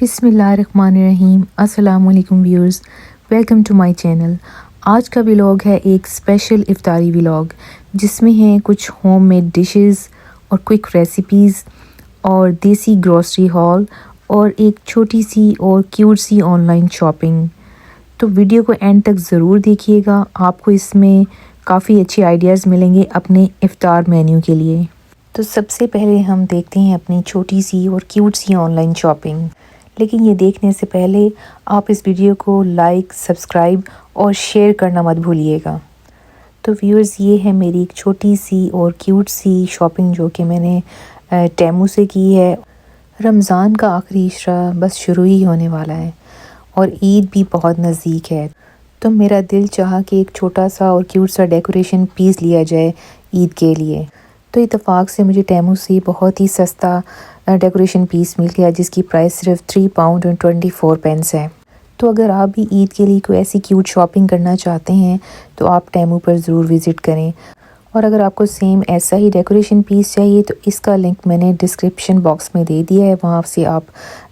बिस्मिल्लाहिर्रहमानिर्रहीम। अस्सलाम वालेकुम viewers, welcome to my channel. आज का व्लॉग है एक स्पेशल इफ्तारी व्लॉग जिसमें हैं कुछ होममेड डिशेस और क्विक रेसिपीज़ और देसी ग्रॉसरी हॉल और एक छोटी सी और क्यूट सी ऑनलाइन शॉपिंग। तो वीडियो को एंड तक ज़रूर देखिएगा, आपको इसमें काफ़ी अच्छे आइडियाज़ मिलेंगे अपने इफ्तार मेन्यू के लिए। तो सबसे पहले हम देखते हैं अपनी छोटी सी और क्यूट सी ऑनलाइन शॉपिंग। लेकिन ये देखने से पहले आप इस वीडियो को लाइक, सब्सक्राइब और शेयर करना मत भूलिएगा। तो व्यूअर्स, ये है मेरी एक छोटी सी और क्यूट सी शॉपिंग जो कि मैंने टेमू से की है। रमज़ान का आखिरी इशरा बस शुरू ही होने वाला है और ईद भी बहुत नज़दीक है, तो मेरा दिल चाहा कि एक छोटा सा और क्यूट सा डेकोरेशन पीस लिया जाए ईद के लिए। तो इत्तेफाक से मुझे टेमू से बहुत ही सस्ता डेकोरेशन पीस मिल गया जिसकी प्राइस सिर्फ £3.24 है। तो अगर आप भी ईद के लिए कोई ऐसी क्यूट शॉपिंग करना चाहते हैं तो आप टेमू पर ज़रूर विज़िट करें। और अगर आपको सेम ऐसा ही डेकोरेशन पीस चाहिए तो इसका लिंक मैंने डिस्क्रिप्शन बॉक्स में दे दिया है, वहाँ से आप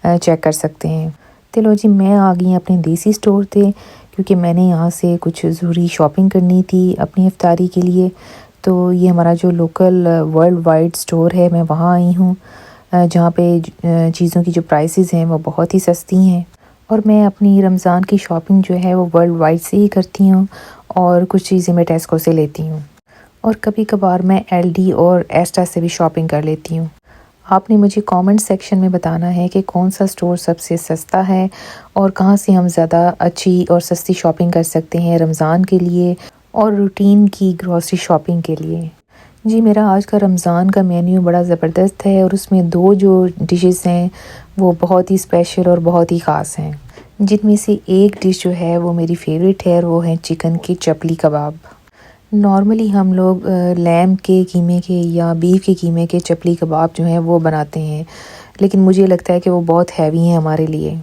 चेक कर सकते हैं। चलो जी, मैं आ गई अपने देसी स्टोर थे क्योंकि मैंने यहाँ से कुछ ज़रूरी शॉपिंग करनी थी अपनी इफ्तारी के लिए। तो ये हमारा जो लोकल वर्ल्ड वाइड स्टोर है, मैं वहाँ आई हूँ जहाँ पे चीज़ों की जो प्राइसेस हैं वो बहुत ही सस्ती हैं। और मैं अपनी रमज़ान की शॉपिंग जो है वो वर्ल्ड वाइड से ही करती हूँ और कुछ चीज़ें मैं टेस्को से लेती हूँ और कभी कभार मैं एलडी और एस्टा से भी शॉपिंग कर लेती हूँ। आपने मुझे कमेंट सेक्शन में बताना है कि कौन सा स्टोर सबसे सस्ता है और कहाँ से हम ज़्यादा अच्छी और सस्ती शॉपिंग कर सकते हैं रमज़ान के लिए और रूटीन की ग्रॉसरी शॉपिंग के लिए। जी, मेरा आज का रमज़ान का मेन्यू बड़ा ज़बरदस्त है और उसमें दो जो डिशेस हैं वो बहुत ही स्पेशल और बहुत ही ख़ास हैं, जिनमें से एक डिश जो है वो मेरी फेवरेट है और वो है चिकन की चपली कबाब। नॉर्मली हम लोग लैम के कीमे के या बीफ के कीमे के चपली कबाब जो हैं वो बनाते हैं, लेकिन मुझे लगता है कि वो बहुत हैवी हैं हमारे लिए।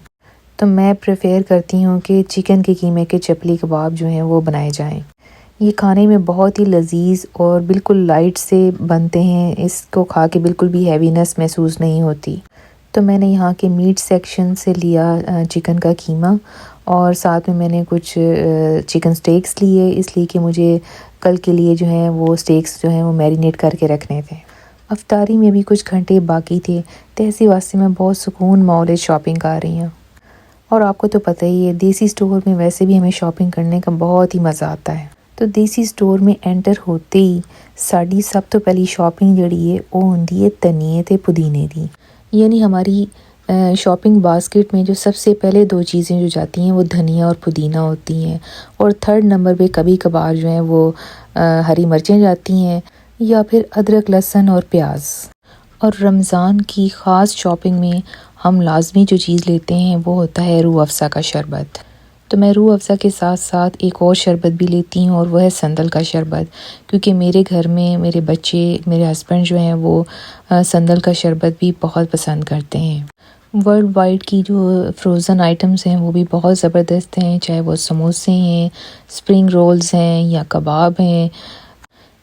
तो मैं प्रेफर करती हूँ कि चिकन के कीमे के चपली कबाब जो हैं वो बनाए जाएं। ये खाने में बहुत ही लजीज और बिल्कुल लाइट से बनते हैं, इसको खा के बिल्कुल भी हैवीनेस महसूस नहीं होती। तो मैंने यहाँ के मीट सेक्शन से लिया चिकन का कीमा और साथ में मैंने कुछ चिकन स्टेक्स लिए, इसलिए कि मुझे कल के लिए जो है वो स्टेक्स जो हैं वो मैरिनेट करके रखने थे। अफ्तारी में भी कुछ घंटे बाकी थे, तो इसी वास्ते मैं बहुत सुकून मौले शॉपिंग कर रही हूँ। और आपको तो पता ही है, देसी स्टोर में वैसे भी हमें शॉपिंग करने का बहुत ही मज़ा आता है। तो देसी स्टोर में एंटर होते ही साड़ी सब तो पहली शॉपिंग जड़ी है वो होंदी है धनिए ते पुदीने दी। यानी हमारी शॉपिंग बास्केट में जो सबसे पहले दो चीज़ें जो जाती हैं वो धनिया और पुदीना होती हैं और थर्ड नंबर पे कभी कभार जो है वो हरी मिर्चें जाती हैं या फिर अदरक, लहसुन और प्याज। और रमज़ान की ख़ास शॉपिंग में हम लाजमी जो चीज़ लेते हैं वो होता है रूह अफ़ज़ा का शरबत। तो मैं रूह अफ़ज़ा के साथ साथ एक और शरबत भी लेती हूँ और वह है संदल का शरबत, क्योंकि मेरे घर में मेरे बच्चे, मेरे हस्बैंड जो हैं वो संदल का शरबत भी बहुत पसंद करते हैं। वर्ल्ड वाइड की जो फ्रोज़न आइटम्स हैं वो भी बहुत ज़बरदस्त हैं, चाहे वो समोसे हैं, स्प्रिंग रोल्स हैं या कबाब हैं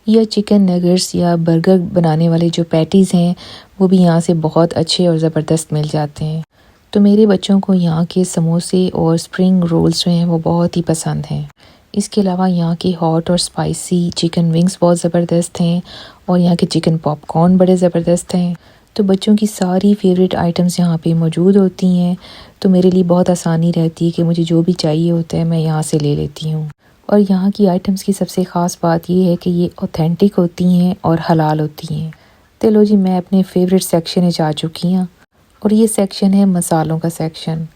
या चिकन नगेट्स या बर्गर बनाने वाले जो पैटीज़ हैं वो भी यहाँ से बहुत अच्छे और ज़बरदस्त मिल जाते हैं। तो मेरे बच्चों को यहाँ के समोसे और स्प्रिंग रोल्स जो हैं वो बहुत ही पसंद हैं। इसके अलावा यहाँ के हॉट और स्पाइसी चिकन विंग्स बहुत ज़बरदस्त हैं और यहाँ के चिकन पॉपकॉर्न बड़े ज़बरदस्त हैं। तो बच्चों की सारी फेवरेट आइटम्स यहाँ पे मौजूद होती हैं, तो मेरे लिए बहुत आसानी रहती है कि मुझे जो भी चाहिए होता है मैं यहाँ से ले लेती हूँ। और यहाँ की आइटम्स की सबसे ख़ास बात ये है कि ये ऑथेंटिक होती हैं और हलाल होती हैं। तो लो जी, मैं अपने फेवरेट सेक्शन में जा चुकी हूँ और ये सेक्शन है मसालों का सेक्शन।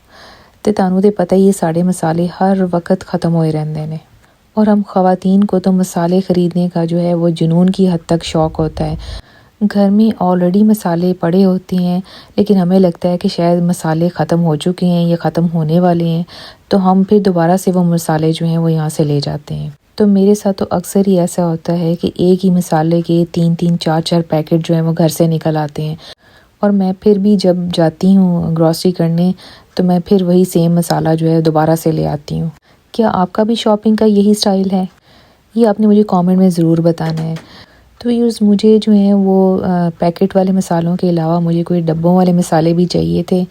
तो तानू दे पता ही, ये साढ़े मसाले हर वक्त ख़त्म होए रहंदे ने और हम ख़वातीन को तो मसाले ख़रीदने का जो है वो जुनून की हद तक शौक़ होता है। घर में ऑलरेडी मसाले पड़े होते हैं, लेकिन हमें लगता है कि शायद मसाले ख़त्म हो चुके हैं या ख़त्म होने वाले हैं, तो हम फिर दोबारा से वो मसाले जो हैं वो यहाँ से ले जाते हैं। तो मेरे साथ तो अक्सर ही ऐसा होता है कि एक ही मसाले के 3-3, 4-4 पैकेट जो हैं वो घर से निकल आते हैं और मैं फिर भी जब जाती हूँ ग्रॉसरी करने तो मैं फिर वही सेम मसाला जो है दोबारा से ले आती हूँ। क्या आपका भी शॉपिंग का यही स्टाइल है? ये आपने मुझे कमेंट में ज़रूर बताना है। तो यूज़ मुझे जो है वो पैकेट वाले मसालों के अलावा मुझे कोई डब्बों वाले मसाले भी चाहिए थे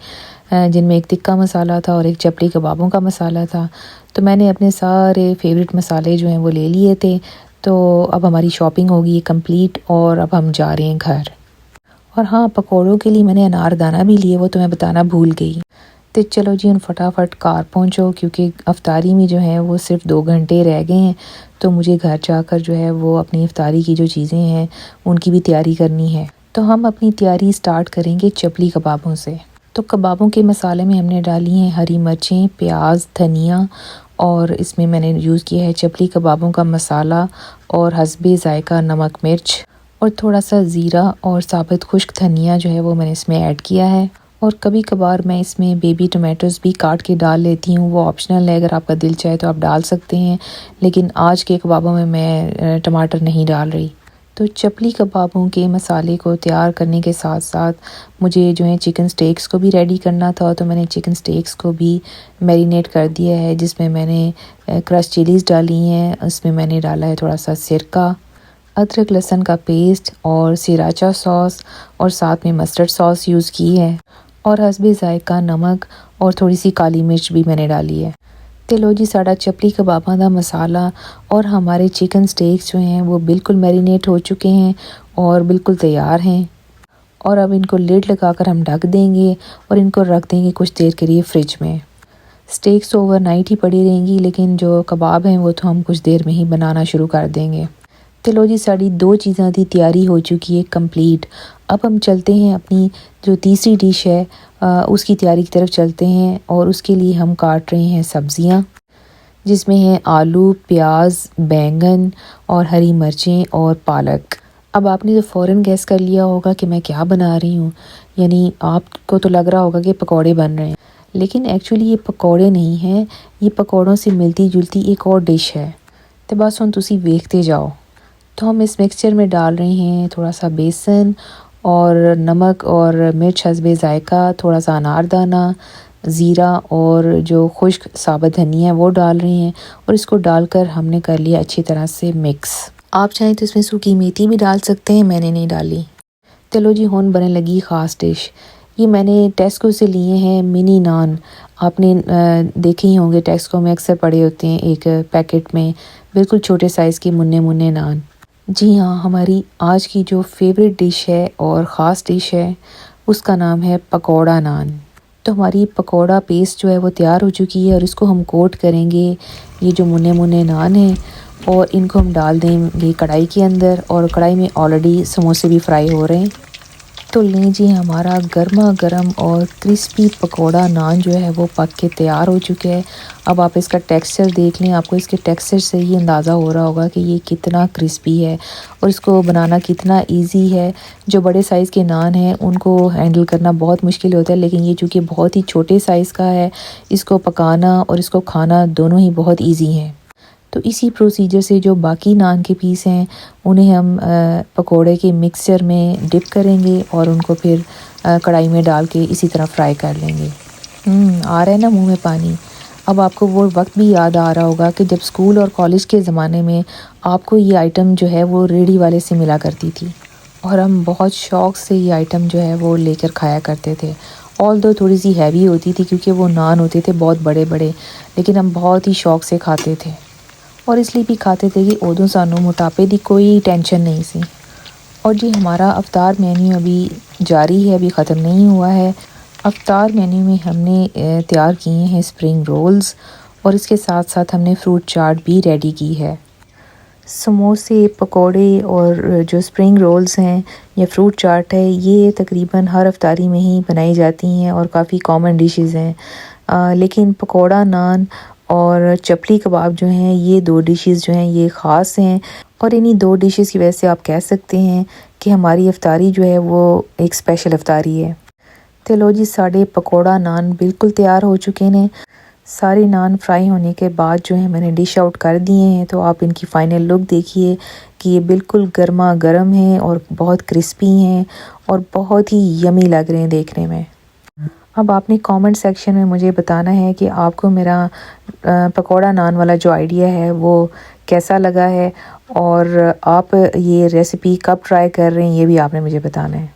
जिनमें एक टिक्का मसाला था और एक चपली कबाबों का मसाला था। तो मैंने अपने सारे फेवरेट मसाले जो हैं वो ले लिए थे। तो अब हमारी शॉपिंग होगी कंप्लीट और अब हम जा रहे हैं घर। और हाँ, पकौड़ों के लिए मैंने अनारदाना भी लिए, वो तो मैं बताना भूल गई। तो चलो जी, उन फटाफट कार पहुँचो क्योंकि अफ्तारी में जो है वो सिर्फ 2 घंटे रह गए हैं। तो मुझे घर जाकर जो है वो अपनी इफ्तारी की जो चीज़ें हैं उनकी भी तैयारी करनी है। तो हम अपनी तैयारी स्टार्ट करेंगे चपली कबाबों से। तो कबाबों के मसाले में हमने डाली हैं हरी मिर्चें, प्याज, धनिया और इसमें मैंने यूज़ किया है चपली कबाबों का मसाला और हस्बे ज़ायका नमक मिर्च और थोड़ा सा ज़ीरा और साबुत खुश्क धनिया जो है वो मैंने इसमें ऐड किया है। और कभी कभार मैं इसमें बेबी टमाटोज़ भी काट के डाल लेती हूँ, वो ऑप्शनल है, अगर आपका दिल चाहे तो आप डाल सकते हैं, लेकिन आज के कबाबों में मैं टमाटर नहीं डाल रही। तो चपली कबाबों के मसाले को तैयार करने के साथ साथ मुझे जो है चिकन स्टेक्स को भी रेडी करना था। तो मैंने चिकन स्टेक्स को भी मैरिनेट कर दिया है, जिसमें मैंने क्रश चिलीज़ डाली हैं, इसमें मैंने डाला है थोड़ा सा सिरका, अदरक लहसुन का पेस्ट और सिराचा सॉस और साथ में मस्टर्ड सॉस यूज़ की है और हस्बे ज़ायका नमक और थोड़ी सी काली मिर्च भी मैंने डाली है। तो लो जी, साड़ा चपली कबाबा का मसाला और हमारे चिकन स्टेक्स जो हैं वो बिल्कुल मैरिनेट हो चुके हैं और बिल्कुल तैयार हैं। और अब इनको लिड लगाकर हम ढक देंगे और इनको रख देंगे कुछ देर के लिए फ्रिज में। स्टेक्स तो ओवरनाइट ही पड़ी रहेंगी, लेकिन जो कबाब हैं वो तो हम कुछ देर में ही बनाना शुरू कर देंगे। तो लो जी, साड़ी 2 चीज़ों की तैयारी हो चुकी है कंप्लीट। अब हम चलते हैं अपनी जो तीसरी डिश है उसकी तैयारी की तरफ चलते हैं। और उसके लिए हम काट रहे हैं सब्जियां, जिसमें हैं आलू, प्याज, बैंगन और हरी मिर्चें और पालक। अब आपने तो फ़ौरन गैस कर लिया होगा कि मैं क्या बना रही हूँ, यानी आपको तो लग रहा होगा कि पकौड़े बन रहे हैं, लेकिन एक्चुअली ये पकौड़े नहीं हैं, ये पकौड़ों से मिलती जुलती एक और डिश है। तो बस हम तुसी देखते जाओ। तो हम इस मिक्सचर में डाल रहे हैं थोड़ा सा बेसन और नमक और मिर्च हस्बे ज़ायका, थोड़ा सा अनारदाना, ज़ीरा और जो खुश्क साबुत धनिया है वो डाल रहे हैं और इसको डालकर हमने कर लिया अच्छी तरह से मिक्स। आप चाहें तो इसमें सूखी मेथी भी डाल सकते हैं, मैंने नहीं डाली। चलो जी, होन बनने लगी ख़ास डिश। ये मैंने टेस्को से लिए हैं मिनी नान। आपने देखे ही होंगे, टेस्को में अक्सर पड़े होते हैं एक पैकेट में बिल्कुल छोटे साइज़ के मुन्ने मुन्ने नान। जी हाँ, हमारी आज की जो फेवरेट डिश है और ख़ास डिश है उसका नाम है पकौड़ा नान। तो हमारी पकौड़ा पेस्ट जो है वो तैयार हो चुकी है और इसको हम कोट करेंगे ये जो मुन्ने मुन्ने नान हैं और इनको हम डाल देंगे कढ़ाई के अंदर। और कढ़ाई में ऑलरेडी समोसे भी फ्राई हो रहे हैं। तो लीजिए, हमारा गर्मा गर्म और क्रिस्पी पकौड़ा नान जो है वो पक के तैयार हो चुके हैं। अब आप इसका टेक्सचर देख लें, आपको इसके टेक्सचर से ही अंदाज़ा हो रहा होगा कि ये कितना क्रिस्पी है और इसको बनाना कितना इजी है। जो बड़े साइज़ के नान हैं उनको हैंडल करना बहुत मुश्किल होता है, लेकिन ये चूँकि बहुत ही छोटे साइज़ का है, इसको पकाना और इसको खाना दोनों ही बहुत ईजी हैं। तो इसी प्रोसीजर से जो बाकी नान के पीस हैं उन्हें हम पकोड़े के मिक्सचर में डिप करेंगे और उनको फिर कढ़ाई में डाल के इसी तरह फ्राई कर लेंगे। आ रहा है ना मुंह में पानी। अब आपको वो वक्त भी याद आ रहा होगा कि जब स्कूल और कॉलेज के ज़माने में आपको ये आइटम जो है वो रेडी वाले से मिला करती थी और हम बहुत शौक़ से ये आइटम जो है वो लेकर खाया करते थे। ऑल्दो थोड़ी सी हैवी होती थी क्योंकि वो नान होते थे बहुत बड़े बड़े, लेकिन हम बहुत ही शौक़ से खाते थे और इसलिए भी खाते थे कि उदों सानू मोटापे की कोई टेंशन नहीं सी। और जी, हमारा अफ्तार मेन्यू अभी जारी है, अभी ख़त्म नहीं हुआ है। अफ्तार मेन्यू में हमने तैयार किए हैं स्प्रिंग रोल्स और इसके साथ साथ हमने फ्रूट चाट भी रेडी की है। समोसे, पकोड़े और जो स्प्रिंग रोल्स हैं या फ्रूट चाट है, ये तकरीबन हर अफ्तारी में ही बनाई जाती हैं और काफ़ी कॉमन डिशेस हैं। लेकिन पकोड़ा नान और चपली कबाब जो हैं, ये 2 डिशेस जो हैं ये ख़ास हैं और इन्हीं 2 डिशेस की वजह से आप कह सकते हैं कि हमारी इफ्तारी जो है वो एक स्पेशल इफ्तारी है। तो लो जी, साढ़े पकोड़ा नान बिल्कुल तैयार हो चुके हैं। सारे नान फ्राई होने के बाद जो है मैंने डिश आउट कर दिए हैं। तो आप इनकी फ़ाइनल लुक देखिए कि ये बिल्कुल गर्मा गर्म हैं और बहुत क्रिस्पी हैं और बहुत ही यमी लग रहे हैं देखने में। अब आपने कमेंट सेक्शन में मुझे बताना है कि आपको मेरा पकोड़ा नान वाला जो आइडिया है वो कैसा लगा है और आप ये रेसिपी कब ट्राई कर रहे हैं, ये भी आपने मुझे बताना है।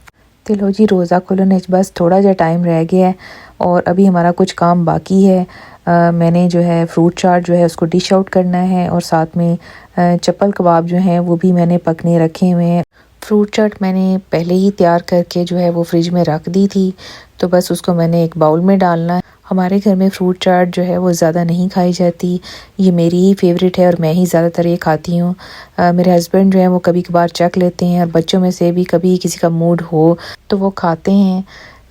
तो लो जी, रोज़ा खुलने बस थोड़ा जा टाइम रह गया है और अभी हमारा कुछ काम बाकी है। मैंने जो है फ्रूट चाट जो है उसको डिश आउट करना है और साथ में चप्पल कबाब जो हैं वो भी मैंने पकने रखे हुए हैं। फ्रूट चाट मैंने पहले ही तैयार करके जो है वो फ्रिज में रख दी थी, तो बस उसको मैंने एक बाउल में डालना है। हमारे घर में फ्रूट चाट जो है वो ज़्यादा नहीं खाई जाती, ये मेरी ही फेवरेट है और मैं ही ज़्यादातर ये खाती हूँ। मेरे हस्बैंड जो है वो कभी कभार चख लेते हैं और बच्चों में से भी कभी किसी का मूड हो तो वो खाते हैं।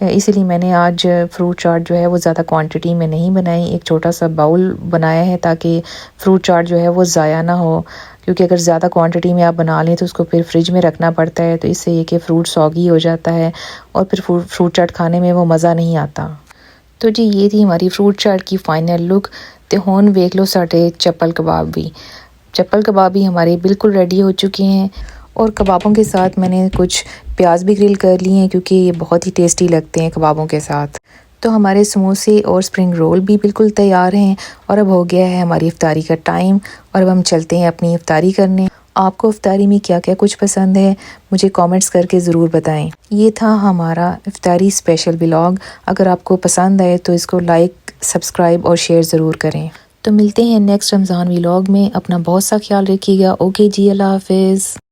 इसीलिए मैंने आज फ्रूट चाट जो है वो ज़्यादा क्वांटिटी में नहीं बनाई, एक छोटा सा बाउल बनाया है ताकि फ्रूट चाट जो है वो ज़ाया ना हो, क्योंकि अगर ज़्यादा क्वांटिटी में आप बना लें तो उसको फिर फ्रिज में रखना पड़ता है, तो इससे ये कि फ्रूट सॉगी हो जाता है और फिर फ्रूट चाट खाने में वो मज़ा नहीं आता। तो जी ये थी हमारी फ्रूट चाट की फाइनल लुक। तो हुण वेख लो साढ़े चप्पल कबाब भी हमारे बिल्कुल रेडी हो चुके हैं और कबाबों के साथ मैंने कुछ प्याज भी ग्रिल कर लिए हैं क्योंकि ये बहुत ही टेस्टी लगते हैं कबाबों के साथ। तो हमारे समोसे और स्प्रिंग रोल भी बिल्कुल तैयार हैं और अब हो गया है हमारी इफ्तारी का टाइम और अब हम चलते हैं अपनी इफ्तारी करने। आपको इफ्तारी में क्या क्या कुछ पसंद है मुझे कमेंट्स करके ज़रूर बताएं। ये था हमारा इफ्तारी स्पेशल व्लॉग। अगर आपको पसंद आए तो इसको लाइक, सब्सक्राइब और शेयर ज़रूर करें। तो मिलते हैं नेक्स्ट रमज़ान व्लॉग में। अपना बहुत सा ख्याल रखिएगा। ओके जी, अल्लाह हाफिज़।